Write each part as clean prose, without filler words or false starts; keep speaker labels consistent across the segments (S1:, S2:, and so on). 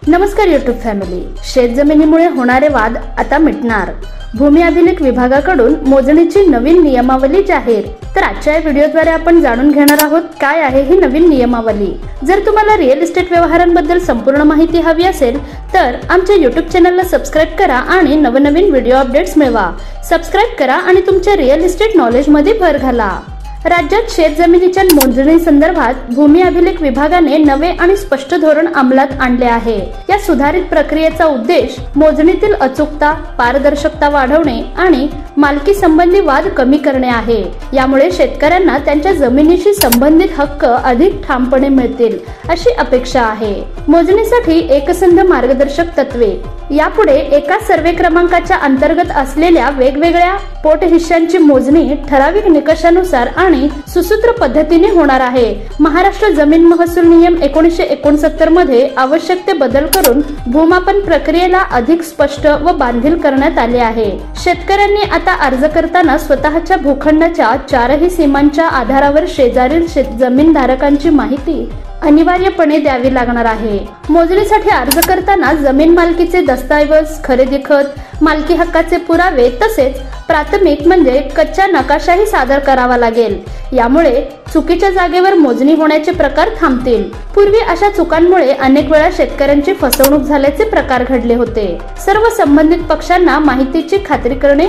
S1: नमस्कार YouTube family. शेतजमिनीमुळे होणारे वाद आता मिटणार. भूमी अभिलेख विभागाकडून मोजणीची नवीन नियमावली जाहीर. तर आजच्या या व्हिडिओद्वारे आपण जाणून घेणार आहोत काय आहे ही नवीन नियमावली. जर तुम्हाला रिअल इस्टेट व्यवहारांबद्दल संपूर्ण माहिती हवी असेल तर आमच्या YouTube चॅनलला सबस्क्राइब करा आणि नवनवीन व्हिडिओ अपडेट्स मिळवा. सबस्क्राइब करा आणि तुमच्या रिअल इस्टेट नॉलेज मध्ये भर घाला. राज्यात शेतजमिनीच्या मोजणी संदर्भात भूमी अभिलेख विभागाने नवे आणि स्पष्ट धोरण अंमलात आणले आहे. या सुधारित प्रक्रियेचा उद्देश मोजणीतील अचूकता, पारदर्शकता वाढवणे आणि मालकी संबंधी वाद कमी करणे आहे. यामुळे शेतकऱ्यांना त्यांच्या जमिनीशी संबंधित हक्क अधिक ठामपणे मिळतील अशी अपेक्षा आहे. मोजणीसाठी एकसंध मार्गदर्शक तत्वे. यापुढे एका सर्वे क्रमांकाच्या अंतर्गत असलेल्या वेगवेगळ्या पोट हिस्सांची मोजणी ठराविक निकषानुसार आणि सुसूत्र पद्धतीने होणार आहे. महाराष्ट्र जमीन महसूल नियम 1969 मध्ये आवश्यक ते बदल करून भूमापन प्रक्रियेला अधिक स्पष्ट व बांधील करण्यात आले आहे. शेतकऱ्यांनी आता अर्ज करताना स्वतःच्या भूखंडाच्या चारही सीमांच्या आधारावर शेजारील जमीनधारकांची माहिती अनिवार्यपणे द्यावी लागणार आहे. मोजणीसाठी अर्ज करताना जमीन मालकीचे दस्तऐवज, खरेदी खत, मालकी हक्काचे पुरावे तसेच प्राथमिक म्हणजे कच्चा नकाशाही सादर करावा लागेल. यामुळे चुकीच्या जागेवर मोजणी होण्याचे प्रकार थांबतील. पूर्वी अशा चुकांमुळे अनेक वेळा शेतकऱ्यांची फसवणूक झाल्याचे प्रकार घडले होते. सर्व संबंधित पक्षांना माहितीची खात्री करणे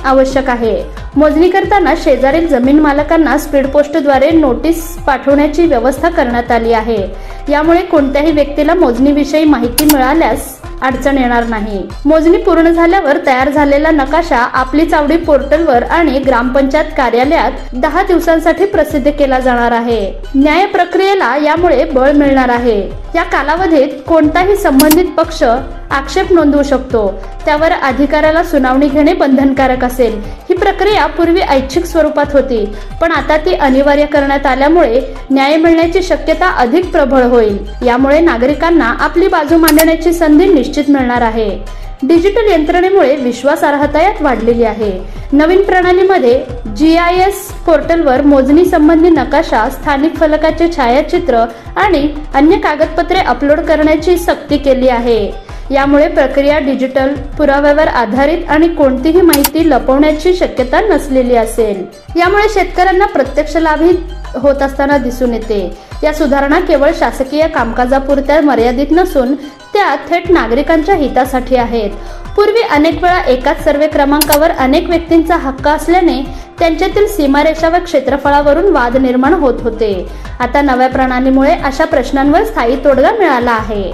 S1: आवश्यक आहे. मोजणी करताना शेजारील जमीन मालकांना स्पीड पोस्टद्वारे नोटीस पाठवण्याची व्यवस्था करण्यात आली आहे. यामुळे कोणत्याही व्यक्तीला मोजणीविषयी माहिती मिळाल्यास अडचण येणार नाही. मोजणी पूर्ण झाल्यावर तयार झालेला नकाशा आपली चावडी पोर्टलवर आणि ग्रामपंचायत कार्यालयात 10 दिवसांसाठी प्रसिद्ध केला जाणार आहे. न्याय प्रक्रियेला यामुळे बळ मिळणार आहे. या कालावधीत कोणताही संबंधित पक्ष आक्षेप नोंदवू शकतो. त्यावर अधिकाऱ्याला सुनावणी घेणे बंधनकारक असेल. ही प्रक्रिया पूर्वी ऐच्छिक स्वरूपात होती, पण आता ती अनिवार्य करण्यात आल्यामुळे न्याय मिळण्याची शक्यता अधिक प्रबळ होईल. यामुळे नागरिकांना आपली बाजू मांडण्याची संधी निश्चित मिळणार आहे. डिजिटल यंत्रणेमुळे विश्वासार्हता यात वाढलेली आहे. नवीन प्रणालीमध्ये GIS पोर्टलवर मोजणी संबंधी नकाशा, स्थानिक फलकाचे छायाचित्र आणि अन्य कागदपत्रे अपलोड करण्याची सक्ती केली आहे. यामुळे प्रक्रिया डिजिटल पुराव्यावर आधारित आणि कोणतीही माहिती लपवण्याची शक्यता नसलेली असेल. यामुळे शेतकऱ्यांना प्रत्यक्ष लाभही होत असताना दिसून येते. या सुधारणा केवळ शासकीय कामकाजापुरत्या मर्यादित नसून त्या थेट नागरिकांच्या हितासाठी आहेत. पूर्वी अनेक वेळा एकाच सर्वे क्रमांकावर अनेक व्यक्तींचा हक्क असल्याने त्यांच्यातील सीमारेषा व क्षेत्रफळावरून वाद निर्माण होत होते. आता नव्या प्रणालीमुळे अशा प्रश्नांवर स्थायी तोडगा मिळाला आहे.